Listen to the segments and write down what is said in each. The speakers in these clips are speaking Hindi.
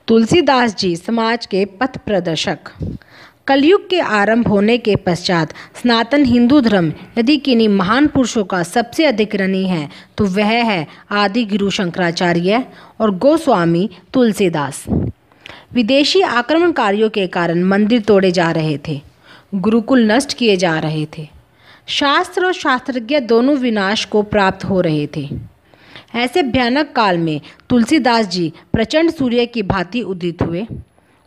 तुलसीदास जी समाज के पथ प्रदर्शक। कलयुग के आरंभ होने के पश्चात सनातन हिंदू धर्म यदि किन्हीं महान पुरुषों का सबसे अधिक ऋणी है तो वह है आदि गुरु शंकराचार्य और गोस्वामी तुलसीदास। विदेशी आक्रमणकारियों के कारण मंदिर तोड़े जा रहे थे, गुरुकुल नष्ट किए जा रहे थे, शास्त्र और शास्त्रज्ञ दोनों विनाश को प्राप्त हो रहे थे। ऐसे भयानक काल में तुलसीदास जी प्रचंड सूर्य की भांति उदित हुए।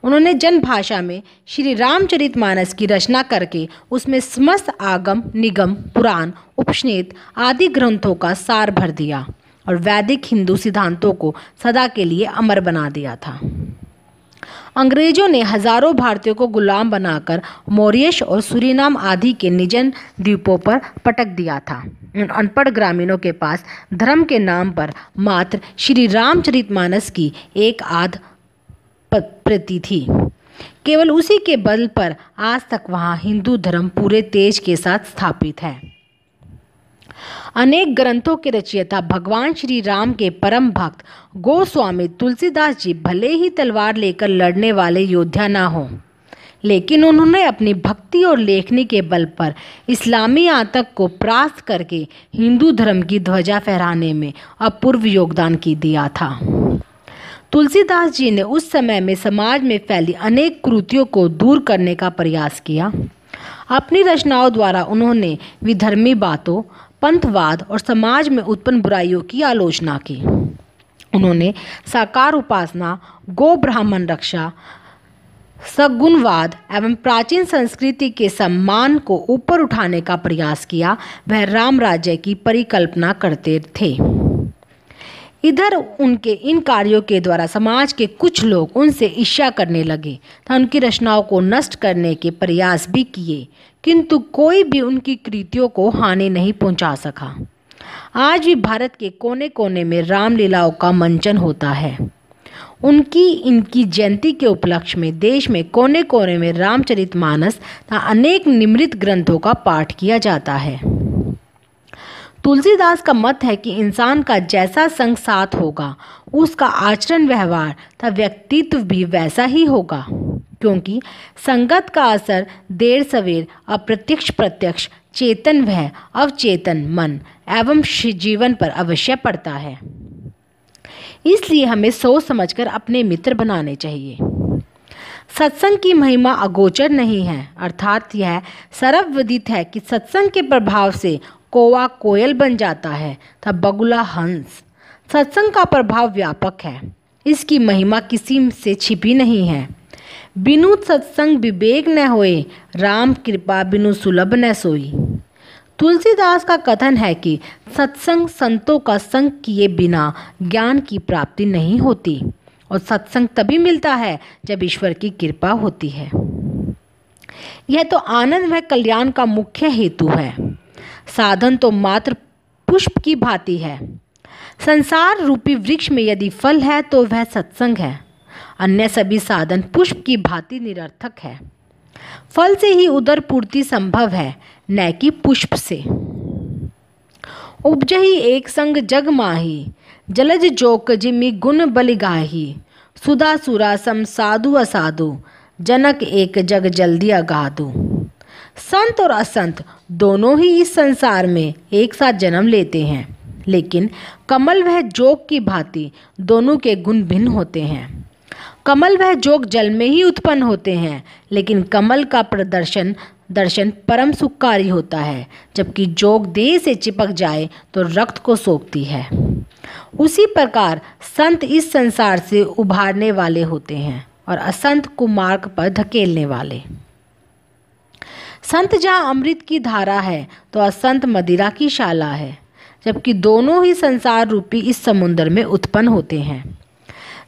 उन्होंने जनभाषा में श्री रामचरितमानस की रचना करके उसमें समस्त आगम, निगम, पुराण, उपनिषद आदि ग्रंथों का सार भर दिया और वैदिक हिंदू सिद्धांतों को सदा के लिए अमर बना दिया था। अंग्रेजों ने हजारों भारतीयों को गुलाम बनाकर मॉरिशस और सूरीनाम आदि के निर्जन द्वीपों पर पटक दिया था। उन अनपढ़ ग्रामीणों के पास धर्म के नाम पर मात्र श्री रामचरितमानस की एक आध प्रति थी। केवल उसी के बल पर आज तक वहाँ हिंदू धर्म पूरे तेज के साथ स्थापित है। अनेक ग्रंथों के रचयिता भगवान श्री राम के परम भक्त गोस्वामी तुलसीदास जी भले ही तलवार लेकर लड़ने वाले योद्धा ना हों, लेकिन उन्होंने अपनी भक्ति और लेखनी के बल पर इस्लामी आतंक को परास्त करके हिंदू धर्म की ध्वजा फहराने में अपूर्व योगदान दिया था। तुलसीदास जी ने उस समय में समाज में फैली अनेक कुरीतियों को दूर करने का प्रयास किया। अपनी रचनाओं द्वारा उन्होंने विधर्मी बातों, पंथवाद और समाज में उत्पन्न बुराइयों की आलोचना की। उन्होंने साकार उपासना, गो ब्राह्मण रक्षा, सगुणवाद एवं प्राचीन संस्कृति के सम्मान को ऊपर उठाने का प्रयास किया। वह राम राज्य की परिकल्पना करते थे। इधर उनके इन कार्यों के द्वारा समाज के कुछ लोग उनसे ईर्ष्या करने लगे तथा उनकी रचनाओं को नष्ट करने के प्रयास भी किए, किंतु कोई भी उनकी कृतियों को हानि नहीं पहुंचा सका। आज भी भारत के कोने कोने में रामलीलाओं का मंचन होता है। इनकी जयंती के उपलक्ष्य में देश में कोने कोने में रामचरितमानस तथा अनेक निम्रित ग्रंथों का पाठ किया जाता है। तुलसीदास का मत है कि इंसान का जैसा संग साथ होगा, उसका आचरण व्यवहार तथा व्यक्तित्व भी वैसा ही होगा, क्योंकि संगत का असर देर सवेर, अप्रत्यक्ष प्रत्यक्ष, चेतन वह अवचेतन मन एवं जीवन पर अवश्य पड़ता है। इसलिए हमें सोच समझकर अपने मित्र बनाने चाहिए। सत्संग की महिमा अगोचर नहीं है, अर्थात यह सर्वविदित है कि सत्संग के प्रभाव से कौवा कोयल बन जाता है तथा बगुला हंस। सत्संग का प्रभाव व्यापक है, इसकी महिमा किसी से छिपी नहीं है। बिनु सत्संग विवेक न होए, राम कृपा बिनु सुलभ न सोई। तुलसीदास का कथन है कि सत्संग संतों का संग किए बिना ज्ञान की प्राप्ति नहीं होती और सत्संग तभी मिलता है जब ईश्वर की कृपा होती है। यह तो आनंद व कल्याण का मुख्य हेतु है। साधन तो मात्र पुष्प की भांति है। संसार रूपी वृक्ष में यदि फल है तो वह सत्संग है, अन्य सभी साधन पुष्प की भांति निरर्थक है। फल से ही उदर पूर्ति संभव है, न कि पुष्प से। उपजहि एक संग जग माही, जलज जोक जिमि गुण बलिगाही। सुधा सुरा सम साधु असाधु, जनक एक जग जल्दी अगाधु। संत और असंत दोनों ही इस संसार में एक साथ जन्म लेते हैं, लेकिन कमल वह जोग की भांति दोनों के गुण भिन्न होते हैं। कमल वह जोग जल में ही उत्पन्न होते हैं, लेकिन कमल का दर्शन परम सुखकारी होता है, जबकि जोग देह से चिपक जाए तो रक्त को सोखती है। उसी प्रकार संत इस संसार से उभारने वाले होते हैं और असंत कुमार्ग पर धकेलने वाले। संत जहाँ अमृत की धारा है तो असंत मदिरा की शाला है, जबकि दोनों ही संसार रूपी इस समुद्र में उत्पन्न होते हैं।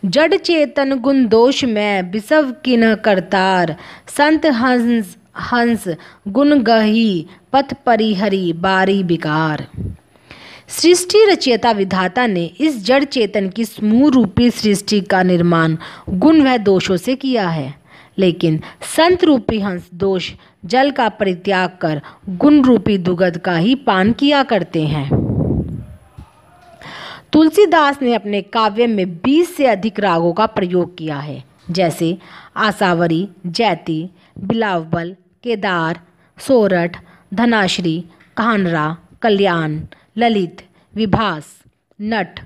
जड़ चेतन गुण दोष में बिसव किन करतार, संत हंस गुण गही पथ परिहरी बारी बिकार। सृष्टि रचयिता विधाता ने इस जड़ चेतन की समूह रूपी सृष्टि का निर्माण गुण व दोषों से किया है, लेकिन संत रूपी हंस दोष जल का परित्याग कर गुण रूपी दुगध का ही पान किया करते हैं। तुलसीदास ने अपने काव्य में 20 से अधिक रागों का प्रयोग किया है, जैसे आसावरी, जैती, बिलावल, केदार, सोरठ, धनाश्री, कान्हरा, कल्याण, ललित, विभास, नट,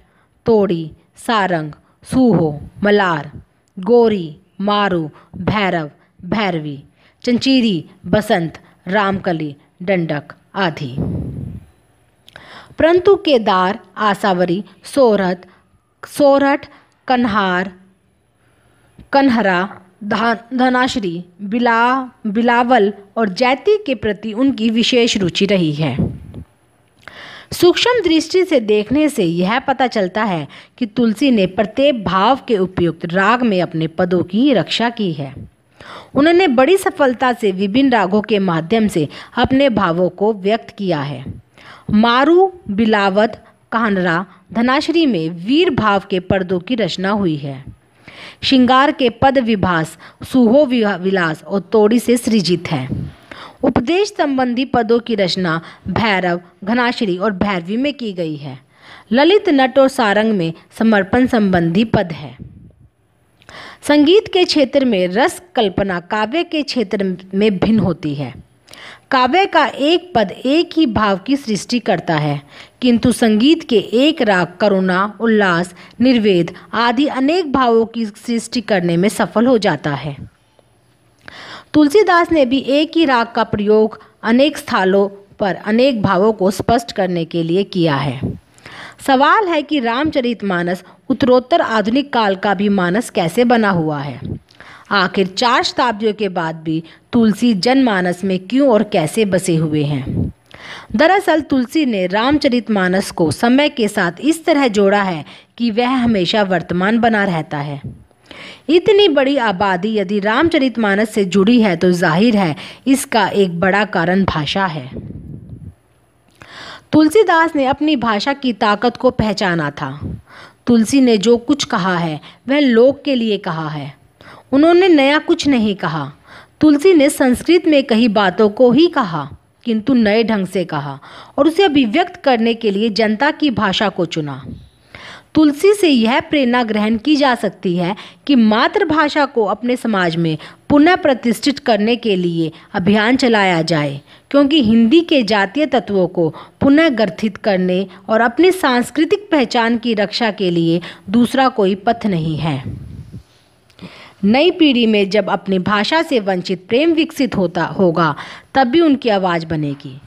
तोड़ी, सारंग, सूहो, मलार, गोरी, मारू, भैरव, भैरवी, चंचीरी, बसंत, रामकली, डंडक आदि। परंतु केदार, आसावरी, सोरठ, कन्हरा, धनाश्री, बिलावल और जैती के प्रति उनकी विशेष रुचि रही है। सूक्ष्म दृष्टि से देखने से यह पता चलता है कि तुलसी ने प्रत्येक भाव के उपयुक्त राग में अपने पदों की रक्षा की है। उन्होंने बड़ी सफलता से विभिन्न रागों के माध्यम से अपने भावों को व्यक्त किया है। मारू, बिलावत, कान्हरा, धनाश्री में वीर भाव के पदों की रचना हुई है। श्रृंगार के पद विभास, सूहो विलास और तोड़ी से सृजित है। उपदेश संबंधी पदों की रचना भैरव, घनाश्री और भैरवी में की गई है। ललित, नट और सारंग में समर्पण संबंधी पद है। संगीत के क्षेत्र में रस कल्पना काव्य के क्षेत्र में भिन्न होती है। काव्य का एक पद एक ही भाव की सृष्टि करता है, किंतु संगीत के एक राग करुणा, उल्लास, निर्वेद आदि अनेक भावों की सृष्टि करने में सफल हो जाता है। तुलसीदास ने भी एक ही राग का प्रयोग अनेक स्थलों पर अनेक भावों को स्पष्ट करने के लिए किया है। सवाल है कि रामचरितमानस उत्तरोत्तर आधुनिक काल का भी मानस कैसे बना हुआ है। आखिर 4 शताब्दियों के बाद भी तुलसी जनमानस में क्यों और कैसे बसे हुए हैं। दरअसल तुलसी ने रामचरितमानस को समय के साथ इस तरह जोड़ा है कि वह हमेशा वर्तमान बना रहता है। इतनी बड़ी आबादी यदि रामचरितमानस से जुड़ी है तो जाहिर है इसका एक बड़ा कारण भाषा है। तुलसीदास ने अपनी भाषा की ताकत को पहचाना था। तुलसी ने जो कुछ कहा है वह लोक के लिए कहा है। उन्होंने नया कुछ नहीं कहा। तुलसी ने संस्कृत में कही बातों को ही कहा, किंतु नए ढंग से कहा और उसे अभिव्यक्त करने के लिए जनता की भाषा को चुना। तुलसी से यह प्रेरणा ग्रहण की जा सकती है कि मातृभाषा को अपने समाज में पुनः प्रतिष्ठित करने के लिए अभियान चलाया जाए, क्योंकि हिंदी के जातीय तत्वों को पुनः गठित करने और अपनी सांस्कृतिक पहचान की रक्षा के लिए दूसरा कोई पथ नहीं है। नई पीढ़ी में जब अपनी भाषा से वंचित प्रेम विकसित होगा तब भी उनकी आवाज़ बनेगी।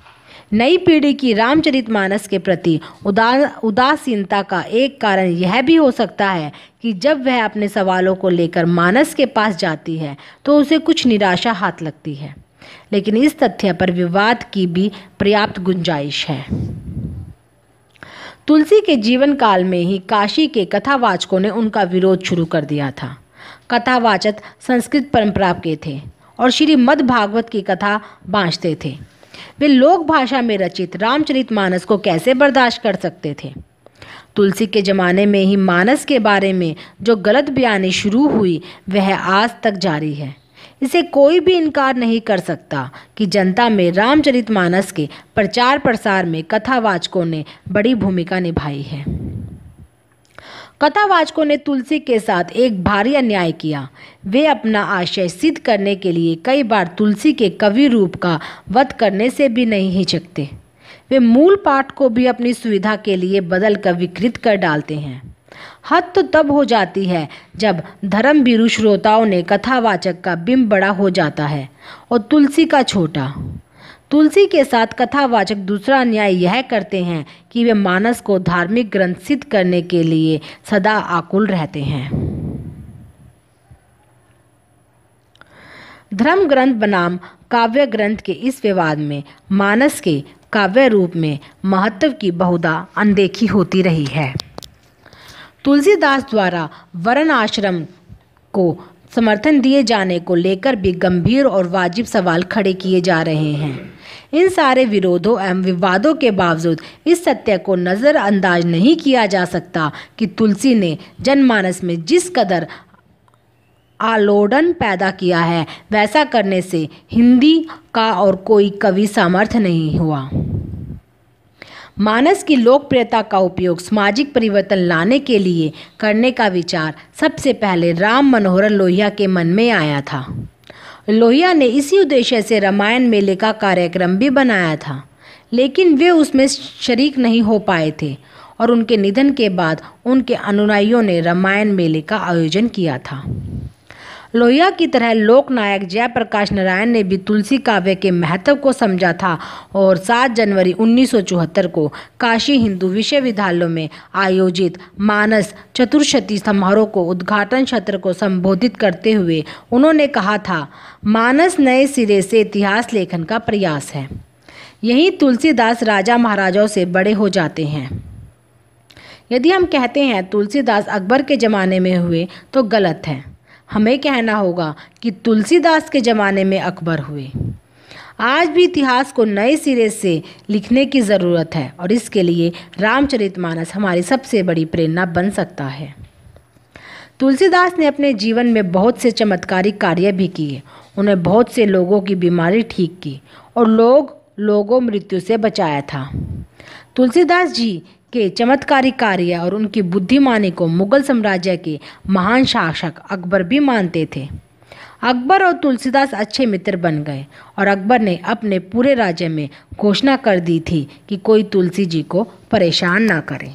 नई पीढ़ी की रामचरितमानस के प्रति उदासीनता का एक कारण यह भी हो सकता है कि जब वह अपने सवालों को लेकर मानस के पास जाती है तो उसे कुछ निराशा हाथ लगती है, लेकिन इस तथ्य पर विवाद की भी पर्याप्त गुंजाइश है। तुलसी के जीवन काल में ही काशी के कथावाचकों ने उनका विरोध शुरू कर दिया था। कथावाचक संस्कृत परंपरा के थे और श्रीमद् भागवत की कथा बाँचते थे। वे लोक भाषा में रचित रामचरितमानस को कैसे बर्दाश्त कर सकते थे। तुलसी के ज़माने में ही मानस के बारे में जो गलत बयानी शुरू हुई वह आज तक जारी है। इसे कोई भी इनकार नहीं कर सकता कि जनता में रामचरितमानस के प्रचार प्रसार में कथावाचकों ने बड़ी भूमिका निभाई है। कथावाचकों ने तुलसी के साथ एक भारी अन्याय किया। वे अपना आशय सिद्ध करने के लिए कई बार तुलसी के कवि रूप का वध करने से भी नहीं हिचकते। वे मूल पाठ को भी अपनी सुविधा के लिए बदल कर विकृत कर डालते हैं। हद तो तब हो जाती है जब धर्मभीरू श्रोताओं ने कथावाचक का बिंब बड़ा हो जाता है और तुलसी का छोटा। तुलसी के साथ कथावाचक दूसरा अन्याय यह करते हैं कि वे मानस को धार्मिक ग्रंथ सिद्ध करने के लिए सदा आकुल रहते हैं। धर्म ग्रंथ बनाम काव्य ग्रंथ के इस विवाद में मानस के काव्य रूप में महत्व की बहुधा अनदेखी होती रही है। तुलसीदास द्वारा वर्ण आश्रम को समर्थन दिए जाने को लेकर भी गंभीर और वाजिब सवाल खड़े किए जा रहे हैं। इन सारे विरोधों एवं विवादों के बावजूद इस सत्य को नज़रअंदाज नहीं किया जा सकता कि तुलसी ने जनमानस में जिस कदर आलोड़न पैदा किया है वैसा करने से हिंदी का और कोई कवि सामर्थ्य नहीं हुआ। मानस की लोकप्रियता का उपयोग सामाजिक परिवर्तन लाने के लिए करने का विचार सबसे पहले राम मनोहर लोहिया के मन में आया था। लोहिया ने इसी उद्देश्य से रामायण मेले का कार्यक्रम भी बनाया था, लेकिन वे उसमें शरीक नहीं हो पाए थे और उनके निधन के बाद उनके अनुयायियों ने रामायण मेले का आयोजन किया था। लोहिया की तरह लोकनायक जयप्रकाश नारायण ने भी तुलसी काव्य के महत्व को समझा था और 7 जनवरी 1974 को काशी हिंदू विश्वविद्यालय में आयोजित मानस चतुर्शती समारोह को उद्घाटन सत्र को संबोधित करते हुए उन्होंने कहा था, मानस नए सिरे से इतिहास लेखन का प्रयास है। यही तुलसीदास राजा महाराजाओं से बड़े हो जाते हैं। यदि हम कहते हैं तुलसीदास अकबर के ज़माने में हुए तो गलत है। हमें कहना होगा कि तुलसीदास के ज़माने में अकबर हुए। आज भी इतिहास को नए सिरे से लिखने की ज़रूरत है और इसके लिए रामचरितमानस हमारी सबसे बड़ी प्रेरणा बन सकता है। तुलसीदास ने अपने जीवन में बहुत से चमत्कारी कार्य भी किए। उन्हें बहुत से लोगों की बीमारी ठीक की और लोगों मृत्यु से बचाया था। तुलसीदास जी के चमत्कारी कार्य और उनकी बुद्धिमानी को मुगल साम्राज्य के महान शासक अकबर भी मानते थे। अकबर और तुलसीदास अच्छे मित्र बन गए और अकबर ने अपने पूरे राज्य में घोषणा कर दी थी कि कोई तुलसी जी को परेशान ना करे।